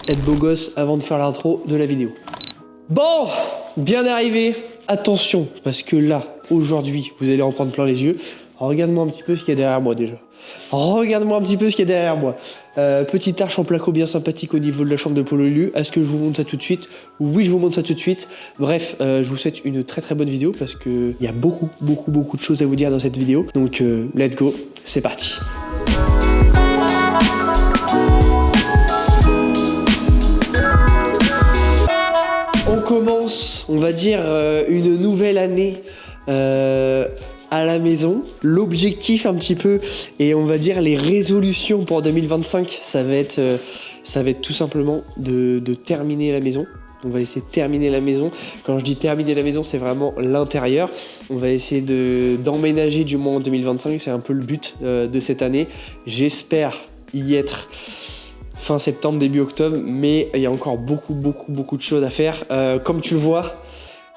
être beau gosse avant de faire l'intro de la vidéo. Bon, bien arrivé. Attention, parce que là, aujourd'hui, vous allez en prendre plein les yeux. Regarde-moi un petit peu ce qu'il y a derrière moi déjà. Regarde-moi un petit peu ce qu'il y a derrière moi. Petite arche en placo bien sympathique au niveau de la chambre de Polo Lulu. Est-ce que je vous montre ça tout de suite? Oui, je vous montre ça tout de suite. Bref, je vous souhaite une très très bonne vidéo parce qu'il y a beaucoup de choses à vous dire dans cette vidéo. Donc, let's go, c'est parti. On commence, on va dire, une nouvelle année à la maison. L'objectif un petit peu, et on va dire les résolutions pour 2025, ça va être tout simplement de terminer la maison. On va essayer de terminer la maison. Quand je dis terminer la maison, c'est vraiment l'intérieur. On va essayer d'emménager du moins en 2025, c'est un peu le but de cette année. J'espère y être fin septembre, début octobre, mais il y a encore beaucoup de choses à faire. Comme tu le vois,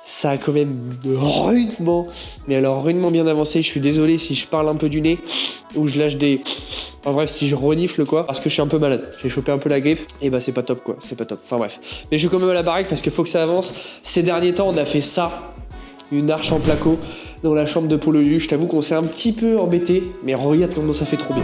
ça a quand même rudement bien avancé. Je suis désolé si je parle un peu du nez ou je lâche des... Enfin bref, si je renifle quoi, parce que je suis un peu malade. J'ai chopé un peu la grippe, et bah c'est pas top quoi, c'est pas top. Enfin bref. Mais je suis quand même à la baraque parce qu'il faut que ça avance. Ces derniers temps, on a fait ça, une arche en placo dans la chambre de Polo Lulu. Je t'avoue qu'on s'est un petit peu embêté, mais regarde comment ça fait trop bien.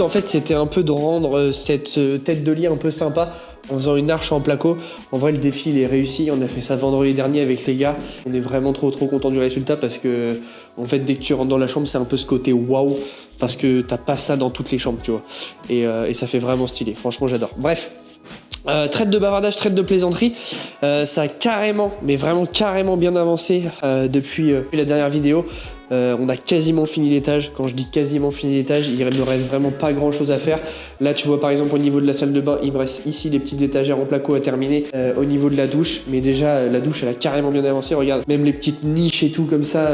En fait, c'était un peu de rendre cette tête de lit un peu sympa en faisant une arche en placo. En vrai, le défi il est réussi. On a fait ça vendredi dernier avec les gars. On est vraiment trop content du résultat parce que en fait, dès que tu rentres dans la chambre, c'est un peu ce côté waouh parce que t'as pas ça dans toutes les chambres, tu vois. Et ça fait vraiment stylé. Franchement, j'adore. Bref. Traite de bavardage, traite de plaisanterie, ça a carrément, mais vraiment carrément bien avancé depuis la dernière vidéo. On a quasiment fini l'étage. Quand je dis quasiment fini l'étage, il me reste vraiment pas grand chose à faire. Là tu vois par exemple au niveau de la salle de bain, il me reste ici les petites étagères en placo à terminer. Au niveau de la douche, mais déjà la douche elle a carrément bien avancé. Regarde, même les petites niches et tout comme ça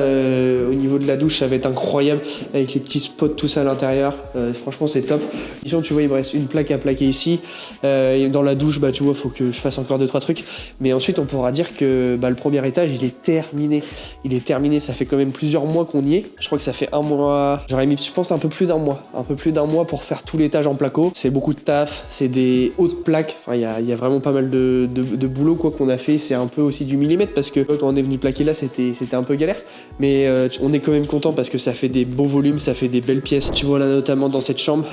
au niveau de la douche, ça va être incroyable avec les petits spots tout ça à l'intérieur. Franchement c'est top. Sinon tu vois il me reste une plaque à plaquer ici. Et dans la douche bah tu vois faut que je fasse encore 2-3 trucs. Mais ensuite on pourra dire que le premier étage il est terminé. Il est terminé, ça fait quand même plusieurs mois qu'on y est. Je crois que ça fait un mois, j'aurais mis je pense un peu plus d'un mois pour faire tout l'étage en placo. C'est beaucoup de taf, c'est des hautes plaques, enfin il y a vraiment pas mal de boulot quoi qu'on a fait. C'est un peu aussi du millimètre parce que quand on est venu plaquer là c'était un peu galère, mais on est quand même content parce que ça fait des beaux volumes, ça fait des belles pièces. Tu vois là notamment dans cette chambre,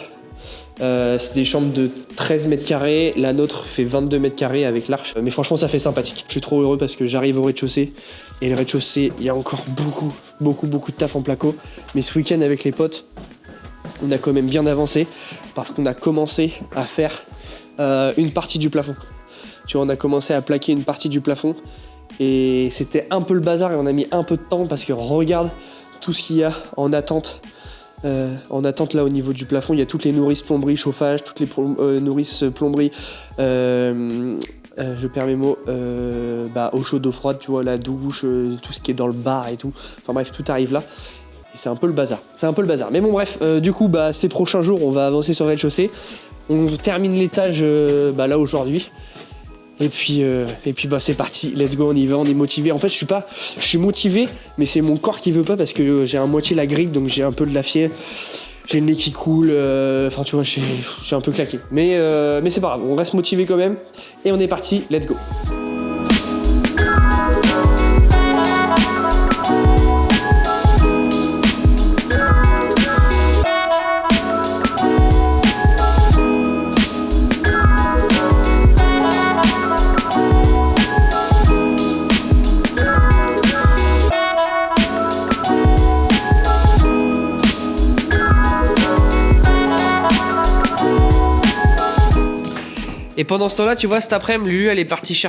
c'est des chambres de 13 mètres carrés, la nôtre fait 22 mètres carrés avec l'arche, mais franchement ça fait sympathique. Je suis trop heureux parce que j'arrive au rez-de-chaussée, et le rez-de-chaussée il y a encore beaucoup de taf en placo, mais ce week-end avec les potes on a quand même bien avancé parce qu'on a commencé à faire une partie du plafond. Tu vois, on a commencé à plaquer une partie du plafond et c'était un peu le bazar et on a mis un peu de temps parce que regarde tout ce qu'il y a en attente. Là au niveau du plafond, il y a toutes les nourrices plomberie, chauffage, toutes les nourrices plomberie, je perds mes mots, eau chaude, eau froide, tu vois, la douche, tout ce qui est dans le bar et tout. Enfin bref, tout arrive là. Et c'est un peu le bazar. Mais bon bref, du coup, ces prochains jours, on va avancer sur le rez-de-chaussée. On termine l'étage là aujourd'hui. Et puis c'est parti, let's go, on y va, on est motivé. En fait, je suis motivé, mais c'est mon corps qui veut pas parce que j'ai à moitié la grippe, donc j'ai un peu de la fièvre, j'ai le nez qui coule, enfin tu vois, je suis un peu claqué. Mais c'est pas grave, on reste motivé quand même. Et on est parti, let's go. Et pendant ce temps-là, tu vois, cet après-midi, Lulu, elle est partie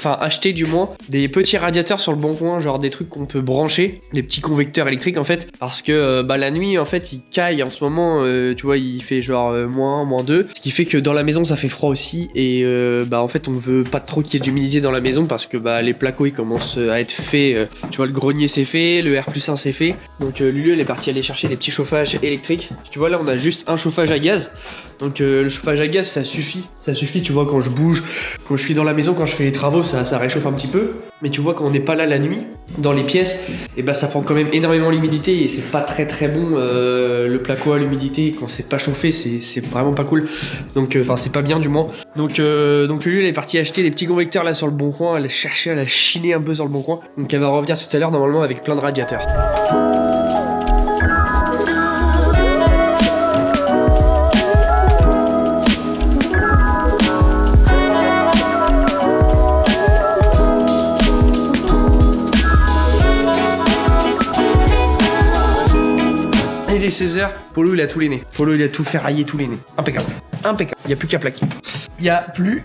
acheter du moins, des petits radiateurs sur le bon coin, genre des trucs qu'on peut brancher, des petits convecteurs électriques en fait, parce que la nuit, en fait, il caille en ce moment, tu vois, il fait genre -2, ce qui fait que dans la maison, ça fait froid aussi, et en fait, on veut pas trop qu'il y ait d'humidité dans la maison, parce que les placos, ils commencent à être faits, tu vois, le grenier c'est fait, le R+1 c'est fait, donc Lulu, elle est partie aller chercher des petits chauffages électriques. Tu vois, là, on a juste un chauffage à gaz, Donc le chauffage à gaz, ça suffit. Ça suffit, tu vois, quand je bouge, quand je suis dans la maison, quand je fais les travaux, ça réchauffe un petit peu. Mais tu vois, quand on n'est pas là la nuit, dans les pièces, et bah ça prend quand même énormément l'humidité et c'est pas très très bon le placo à l'humidité quand c'est pas chauffé, c'est vraiment pas cool. Donc enfin c'est pas bien du moins. Donc lui elle est partie acheter des petits convecteurs là sur le bon coin, elle a cherché, elle a chiné un peu sur le bon coin. Donc elle va revenir tout à l'heure normalement avec plein de radiateurs. Il est 16h, Polo il a tous les nez. Polo il a tout ferraillé, tous les nez. Impeccable. Impeccable. Il n'y a plus qu'à plaquer. Il n'y a plus...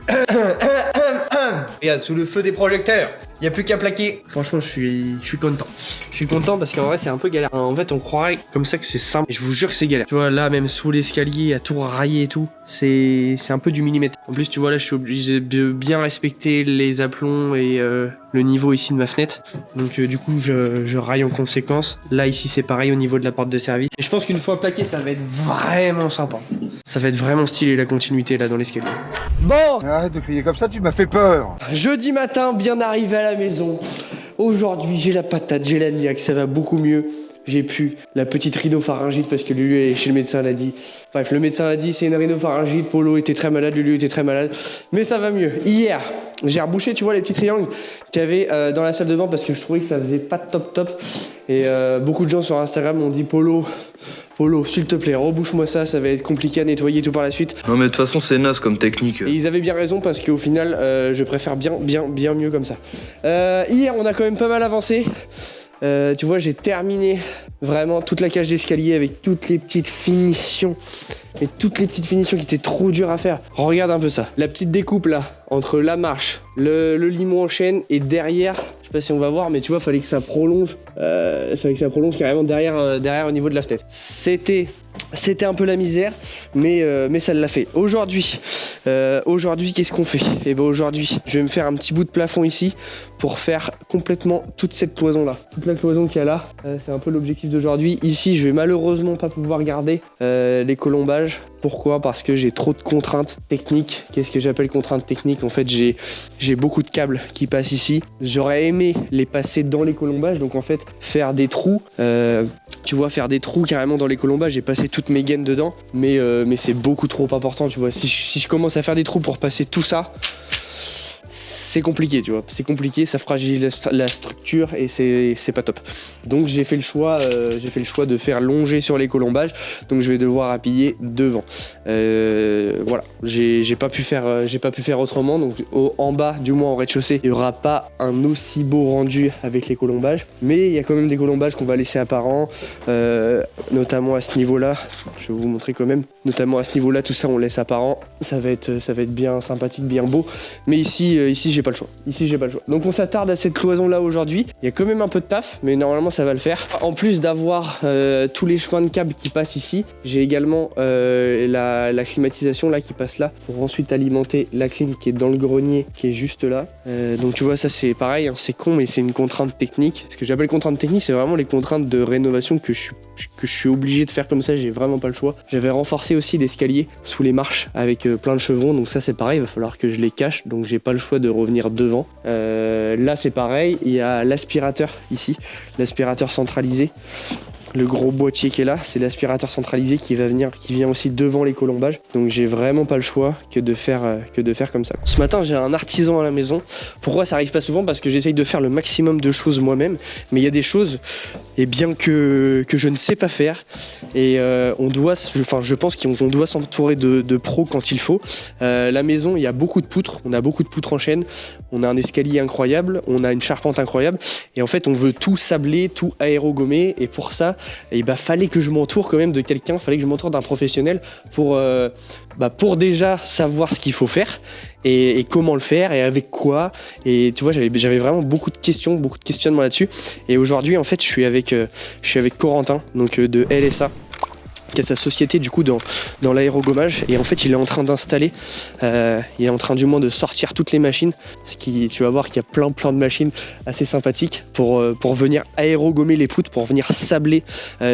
Regarde, sous le feu des projecteurs. Il n'y a plus qu'à plaquer. Franchement, je suis content. Je suis content parce qu'en vrai, c'est un peu galère. En fait, on croirait comme ça que c'est simple. Et je vous jure que c'est galère. Tu vois, là, même sous l'escalier, à tout railler et tout, c'est un peu du millimètre. En plus, tu vois, là, je suis obligé de bien respecter les aplombs et le niveau ici de ma fenêtre. Donc, du coup, je raille en conséquence. Là, ici, c'est pareil au niveau de la porte de service. Et je pense qu'une fois plaqué, ça va être vraiment sympa. Ça va être vraiment stylé, la continuité, là, dans l'escalier. Bon! Arrête de crier comme ça, tu m'as fait peur. Jeudi matin, bien arrivé à la maison. Aujourd'hui, j'ai la patate, j'ai la niaque, ça va beaucoup mieux. J'ai pu la petite rhinopharyngite parce que Lulu est chez le médecin, l'a dit. Bref, le médecin a dit c'est une rhinopharyngite, Polo était très malade, Lulu était très malade. Mais ça va mieux. Hier, j'ai rebouché, tu vois, les petits triangles qu'il y avait dans la salle de bain parce que je trouvais que ça faisait pas top. Et beaucoup de gens sur Instagram m'ont dit Polo, s'il te plaît, rebouche-moi ça va être compliqué à nettoyer tout par la suite. Non mais de toute façon c'est naze comme technique. Et ils avaient bien raison parce qu'au final, je préfère bien mieux comme ça. Hier, on a quand même pas mal avancé. Tu vois, j'ai terminé vraiment toute la cage d'escalier avec toutes les petites finitions. Et toutes les petites finitions qui étaient trop dures à faire. Regarde un peu ça. La petite découpe là, entre la marche, le limon en chaîne et derrière, je sais pas si on va voir, mais tu vois, fallait que ça prolonge. Carrément derrière au niveau de la fenêtre. C'était un peu la misère, mais ça l'a fait. Aujourd'hui, qu'est-ce qu'on fait? Et ben aujourd'hui, je vais me faire un petit bout de plafond ici pour faire complètement toute cette cloison là. Toute la cloison qu'il y a là, c'est un peu l'objectif d'aujourd'hui. Ici, je vais malheureusement pas pouvoir garder les colombages. Pourquoi? Parce que j'ai trop de contraintes techniques. Qu'est-ce que j'appelle contraintes techniques? En fait, j'ai beaucoup de câbles qui passent ici. J'aurais aimé les passer dans les colombages, donc en fait, faire des trous. Tu vois, faire des trous carrément dans les colombages. J'ai passé toutes mes gaines dedans, mais c'est beaucoup trop important, tu vois. Si je commence à faire des trous pour passer tout ça, c'est compliqué, tu vois. C'est compliqué, ça fragilise la structure et c'est pas top. Donc j'ai fait le choix de faire longer sur les colombages. Donc je vais devoir appuyer devant. Voilà, j'ai pas pu faire autrement. Donc en bas, du moins au rez-de-chaussée, il y aura pas un aussi beau rendu avec les colombages, mais il y a quand même des colombages qu'on va laisser apparents, notamment à ce niveau-là. Je vais vous montrer quand même. Notamment à ce niveau-là, tout ça on laisse apparent. Ça va être bien sympathique, bien beau. Mais ici j'ai pas le choix. Donc on s'attarde à cette cloison là aujourd'hui. Il y a quand même un peu de taf, mais normalement ça va le faire. En plus d'avoir tous les chemins de câbles qui passent ici, j'ai également la climatisation là qui passe là pour ensuite alimenter la clim qui est dans le grenier qui est juste là. Donc tu vois, ça c'est pareil, hein, c'est con, mais c'est une contrainte technique. Ce que j'appelle contrainte technique, c'est vraiment les contraintes de rénovation que je suis obligé de faire comme ça. J'ai vraiment pas le choix. J'avais renforcé aussi l'escalier sous les marches avec plein de chevrons, donc ça c'est pareil, il va falloir que je les cache, donc j'ai pas le choix de revenir devant. Là c'est pareil, il y a l'aspirateur ici, l'aspirateur centralisé. Le gros boîtier qui est là, c'est l'aspirateur centralisé qui vient aussi devant les colombages. Donc j'ai vraiment pas le choix que de faire comme ça. Ce matin, j'ai un artisan à la maison. Pourquoi ça arrive pas souvent? Parce que j'essaye de faire le maximum de choses moi-même. Mais il y a des choses, et bien que je ne sais pas faire. Et je pense qu'on doit s'entourer de pros quand il faut. La maison, il y a beaucoup de poutres. On a beaucoup de poutres en chaîne. On a un escalier incroyable. On a une charpente incroyable. Et en fait, on veut tout sabler, tout aérogommer. Et pour ça, et fallait que je m'entoure quand même de quelqu'un, fallait que je m'entoure d'un professionnel pour déjà savoir ce qu'il faut faire et comment le faire et avec quoi. Et tu vois, j'avais vraiment beaucoup de questionnements là-dessus. Et aujourd'hui, en fait, je suis avec Corentin, donc de LSA. qui a sa société du coup dans l'aérogommage, et en fait il est en train d'installer, il est en train du moins de sortir toutes les machines, tu vas voir qu'il y a plein de machines assez sympathiques pour venir aérogommer les poutres, pour venir sabler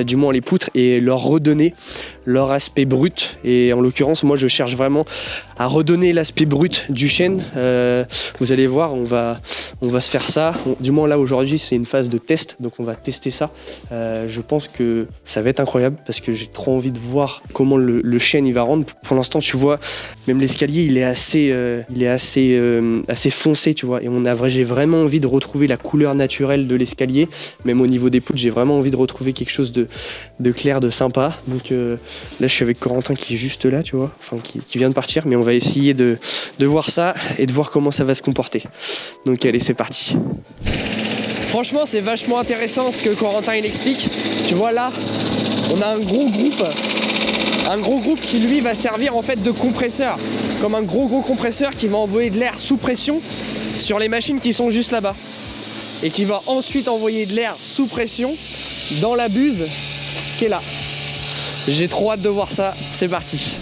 du moins les poutres et leur redonner leur aspect brut. Et en l'occurrence moi je cherche vraiment à redonner l'aspect brut du chêne. Vous allez voir, on va se faire ça, du moins là aujourd'hui c'est une phase de test, donc on va tester ça. Je pense que ça va être incroyable parce que j'ai trop envie de voir comment le chêne il va rendre. Pour l'instant tu vois, même l'escalier il est assez foncé, tu vois, et j'ai vraiment envie de retrouver la couleur naturelle de l'escalier. Même au niveau des poutres j'ai vraiment envie de retrouver quelque chose de clair, de sympa. Donc là je suis avec Corentin qui est juste là, tu vois, enfin qui vient de partir, mais on va essayer de voir ça et de voir comment ça va se comporter. Donc allez, c'est parti. Franchement c'est vachement intéressant ce que Corentin il explique. Tu vois là on a un gros groupe qui lui va servir en fait de compresseur, comme un gros compresseur qui va envoyer de l'air sous pression sur les machines qui sont juste là-bas, et qui va ensuite envoyer de l'air sous pression dans la buse qui est là. J'ai trop hâte de voir ça, c'est parti.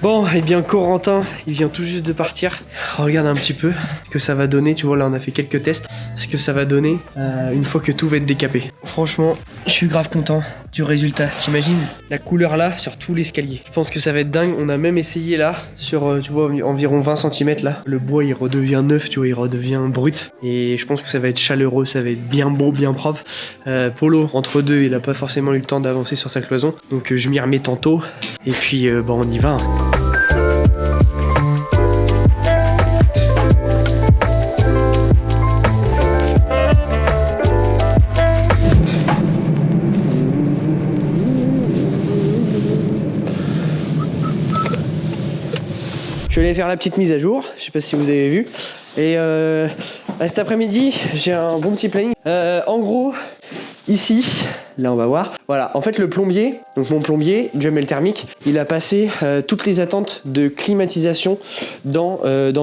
Bon, et bien Corentin, il vient tout juste de partir. Regarde un petit peu ce que ça va donner, tu vois là on a fait quelques tests, ce que ça va donner une fois que tout va être décapé. Franchement, je suis grave content du résultat. T'imagines la couleur là sur tout l'escalier. Je pense que ça va être dingue. On a même essayé là sur, tu vois, environ 20 cm là. Le bois il redevient neuf, tu vois, il redevient brut. Et je pense que ça va être chaleureux, ça va être bien beau, bien propre. Polo, entre deux, il a pas forcément eu le temps d'avancer sur sa cloison. Donc je m'y remets tantôt. Et puis bon, on y va. Je vais aller faire la petite mise à jour, je sais pas si vous avez vu. Et cet après-midi, j'ai un bon petit planning. En gros, ici, là on va voir. Voilà, en fait le plombier, donc mon plombier, Jamel Thermique, il a passé toutes les attentes de climatisation dans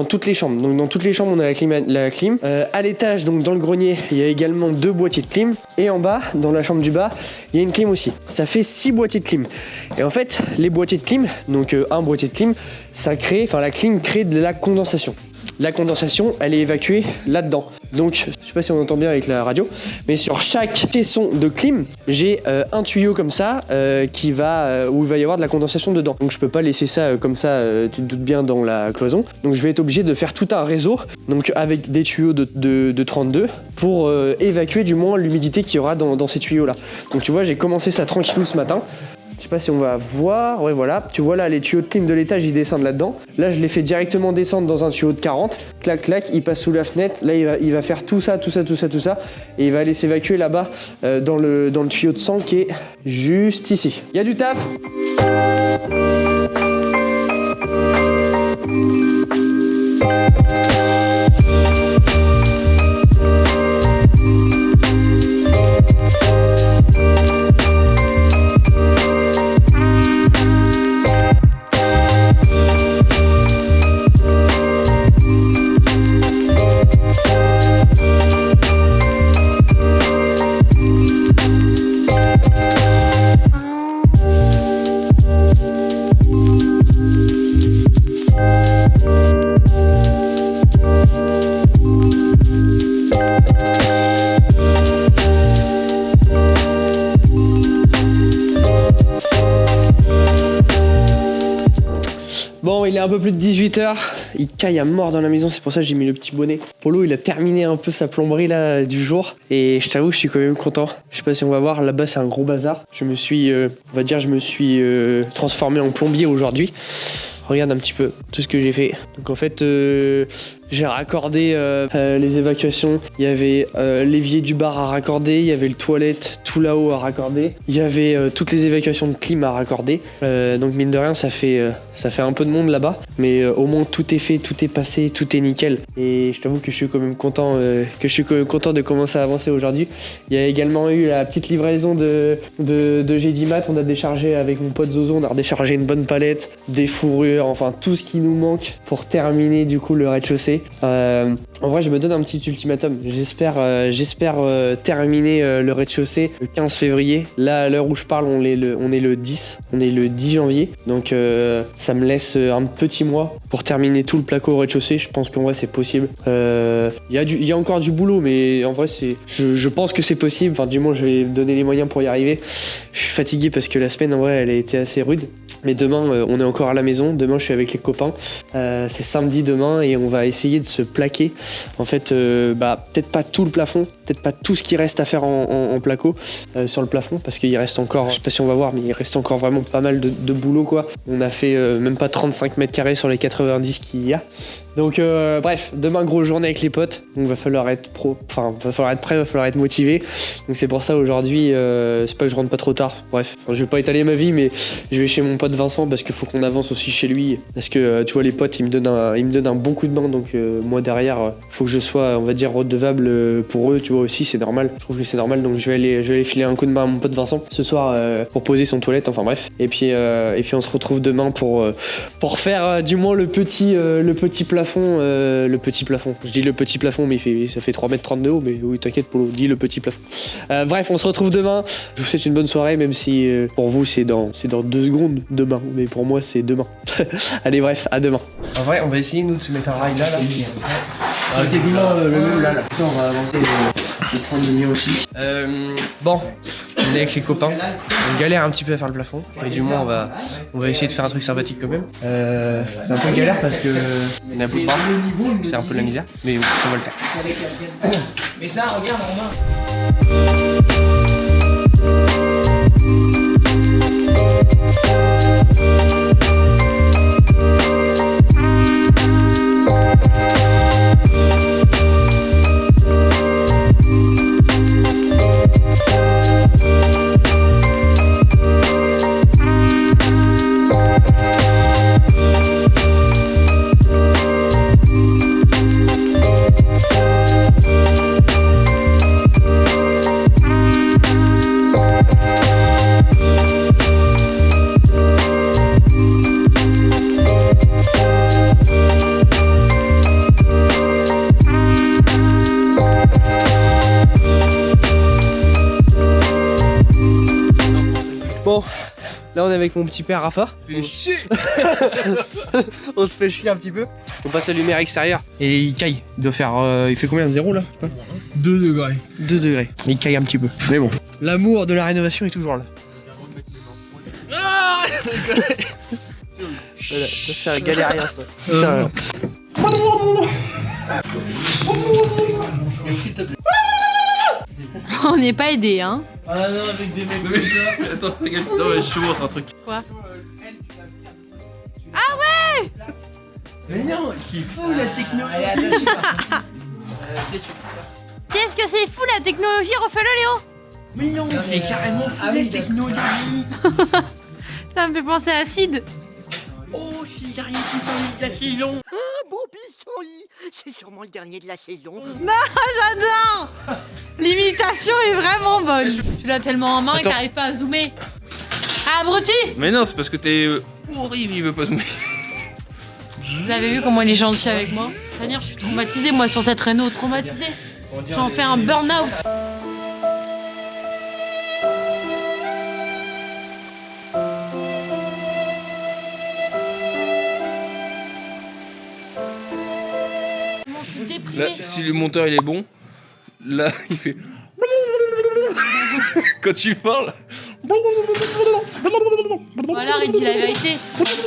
toutes les chambres. Donc dans toutes les chambres on a la clim. À l'étage, donc dans le grenier, il y a également 2 boîtiers de clim. Et en bas, dans la chambre du bas, il y a une clim aussi. Ça fait 6 boîtiers de clim. Et en fait, les boîtiers de clim, donc un boîtier de clim, la clim crée de la condensation. La condensation, elle est évacuée là-dedans. Donc, je sais pas si on entend bien avec la radio, mais sur chaque caisson de clim, j'ai un tuyau comme ça où il va y avoir de la condensation dedans. Donc, je peux pas laisser ça comme ça, tu te doutes bien, dans la cloison. Donc, je vais être obligé de faire tout un réseau, donc avec des tuyaux de 32 pour évacuer du moins l'humidité qu'il y aura dans ces tuyaux-là. Donc, tu vois, j'ai commencé ça tranquillou ce matin. Je sais pas si on va voir, ouais voilà, tu vois là les tuyaux de clim de l'étage ils descendent là-dedans. Là je les fais directement descendre dans un tuyau de 40, clac clac, il passe sous la fenêtre, là il va faire tout ça, et il va aller s'évacuer là-bas dans le tuyau de sang qui est juste ici. Il y a du taf. Bon, il est un peu plus de 18h, il caille à mort dans la maison, c'est pour ça que j'ai mis le petit bonnet. Polo, il a terminé un peu sa plomberie là du jour, et je t'avoue, je suis quand même content. Je sais pas si on va voir, là-bas c'est un gros bazar. Je me suis transformé en plombier aujourd'hui. Regarde un petit peu tout ce que j'ai fait. Donc en fait, j'ai raccordé les évacuations. Il y avait l'évier du bar à raccorder, il y avait le toilette tout là-haut à raccorder, il y avait toutes les évacuations de clim à raccorder. Donc mine de rien, ça fait un peu de monde là-bas, mais au moins tout est fait, tout est passé, tout est nickel. Et je t'avoue que je suis quand même content, de comment ça a avancé aujourd'hui. Il y a également eu la petite livraison de G10 On a déchargé avec mon pote Zozo, on a redéchargé une bonne palette, des fourrures, enfin tout ce qui nous manque pour terminer du coup le rez-de-chaussée. rez-de-chaussée. En vrai, je me donne un petit ultimatum. J'espère terminer le rez-de-chaussée le 15 février. Là, à l'heure où je parle, on est le 10 janvier. Donc, ça me laisse un petit mois pour terminer tout le placo au rez-de-chaussée. Je pense qu'en vrai, c'est possible. Il y a encore du boulot, mais en vrai, je pense que c'est possible. Enfin, du moins, je vais me donner les moyens pour y arriver. Je suis fatigué parce que la semaine, en vrai, elle a été assez rude. Mais demain, on est encore à la maison. Demain, je suis avec les copains. C'est samedi demain et on va essayer de se plaquer. En fait, peut-être pas tout le plafond, peut-être pas tout ce qui reste à faire en placo sur le plafond, parce qu'il reste encore, je sais pas si on va voir, mais il reste encore vraiment pas mal de boulot, quoi. On a fait même pas 35 mètres carrés sur les 90 qu'il y a. Donc bref, demain grosse journée avec les potes, donc va falloir être va falloir être prêt, va falloir être motivé. Donc c'est pour ça aujourd'hui, c'est pas que je rentre pas trop tard. Bref, je vais pas étaler ma vie, mais je vais chez mon pote Vincent parce qu'il faut qu'on avance aussi chez lui. Parce que tu vois, les potes, ils me donnent un bon coup de main, donc moi derrière, faut que je sois, on va dire, redevable pour eux, tu vois aussi, c'est normal. Je trouve que c'est normal, donc je vais aller filer un coup de main à mon pote Vincent ce soir pour poser son toilette, enfin bref. Et puis on se retrouve demain pour faire du moins le petit plafond. Le petit plafond. Je dis le petit plafond, mais ça fait 3,30 m de haut, mais oui, t'inquiète, Polo, dis le petit plafond. Bref, on se retrouve demain. Je vous souhaite une bonne soirée, même si pour vous, c'est dans 2 secondes demain, mais pour moi, c'est demain. Allez, bref, à demain. En vrai, on va essayer, nous, de se mettre un rail là. Quasiment le même là. Putain, on va avancer. Je vais prendre le mien aussi. Bon. On est avec les copains, on galère un petit peu à faire le plafond, mais du moins on va essayer de faire un truc sympathique quand même. C'est un peu galère parce que il y en a beaucoup pas, c'est un peu de la misère, mais on va le faire. Mais ça, regarde en main. Bon, là on est avec mon petit père Rafa. On se fait chier un petit peu. On passe la lumière extérieure et il caille. Il doit faire. Il fait combien, 0 là? 2 degrés. 2 degrés. Mais il caille un petit peu. Mais bon. L'amour de la rénovation est toujours là. Voilà, ça c'est un galérien ça. On n'est pas aidé, hein. Ah non, avec des mecs comme ça. Attends, regarde. Non, mais je te montre un truc. Quoi? Ah ouais! Mais non, qui fout la technologie. Qu'est-ce que c'est fou la technologie, refais-le Léo! Mais non, c'est carrément fou la technologie. Ça me fait penser à Sid. Oh, s'il y a rien qui s'enlève de la saison. Un beau pissenlit, c'est sûrement le dernier de la saison. J'adore! L'imitation est vraiment bonne. Tu l'as tellement en main que t'arrives pas à zoomer. Ah, abruti! Mais non, c'est parce que t'es horrible, il veut pas zoomer. Vous avez vu comment il est gentil avec moi? C'est-à-dire, je suis traumatisée moi sur cette Renault, traumatisée. J'en fais un burn-out. Là, si le monteur il est bon, là il fait. Quand tu parles. Voilà, il dit la vérité.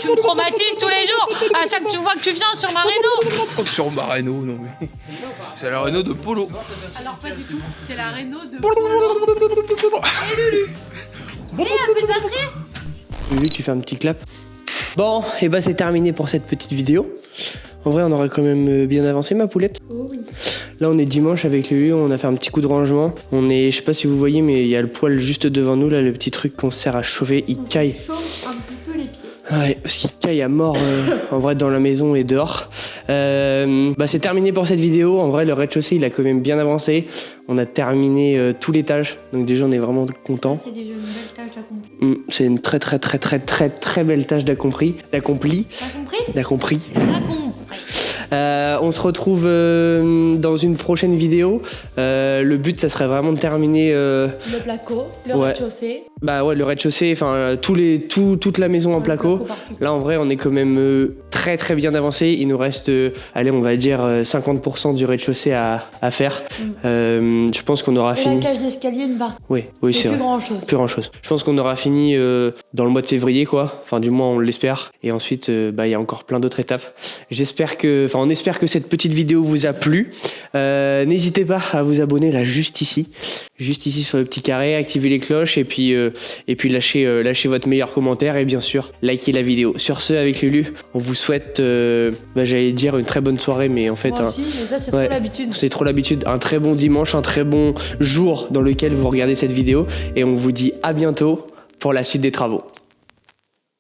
Tu me traumatises tous les jours. À chaque fois que tu viens sur ma Renault. Sur ma Renault, non mais. C'est la Renault de Polo. Alors pas du tout. C'est la Renault de Polo. Et Lulu. Et un peu de batterie. Lulu, tu fais un petit clap. Bon, et bah c'est terminé pour cette petite vidéo. En vrai, on aurait quand même bien avancé, ma poulette. Oh oui. Là, on est dimanche avec Lulu, on a fait un petit coup de rangement. On est, je sais pas si vous voyez, mais il y a le poêle juste devant nous, là, le petit truc qu'on sert à chauffer, il caille. Chauffe un petit peu les pieds. Ouais, parce qu'il caille à mort, en vrai, dans la maison et dehors. C'est terminé pour cette vidéo. En vrai, le rez-de-chaussée, il a quand même bien avancé. On a terminé tout l'étage, donc déjà, on est vraiment content. C'est déjà une belle tâche accomplie. C'est une très belle tâche d'accompli. T'as compris? T'as compris. On se retrouve dans une prochaine vidéo. Le but, ça serait vraiment de terminer... Le placo, le rez-de-chaussée. Bah ouais, le rez-de-chaussée, enfin toute la maison en placo. Là, en vrai, on est quand même très très bien avancé. Il nous reste, allez, on va dire 50% du rez-de-chaussée à faire. Je pense qu'on aura fini. Et la cage d'escalier, une partie. Oui, c'est vrai. Plus grand chose. Je pense qu'on aura fini dans le mois de février, quoi. Enfin, du moins, on l'espère. Et ensuite, il y a encore plein d'autres étapes. On espère que cette petite vidéo vous a plu. N'hésitez pas à vous abonner là, juste ici sur le petit carré, activer les cloches et puis lâcher votre meilleur commentaire et bien sûr, liker la vidéo. Sur ce, avec Lulu, on vous souhaite, j'allais dire une très bonne soirée, mais en fait, moi aussi, mais ça, c'est trop l'habitude. C'est trop l'habitude. Un très bon dimanche, un très bon jour dans lequel vous regardez cette vidéo et on vous dit à bientôt pour la suite des travaux.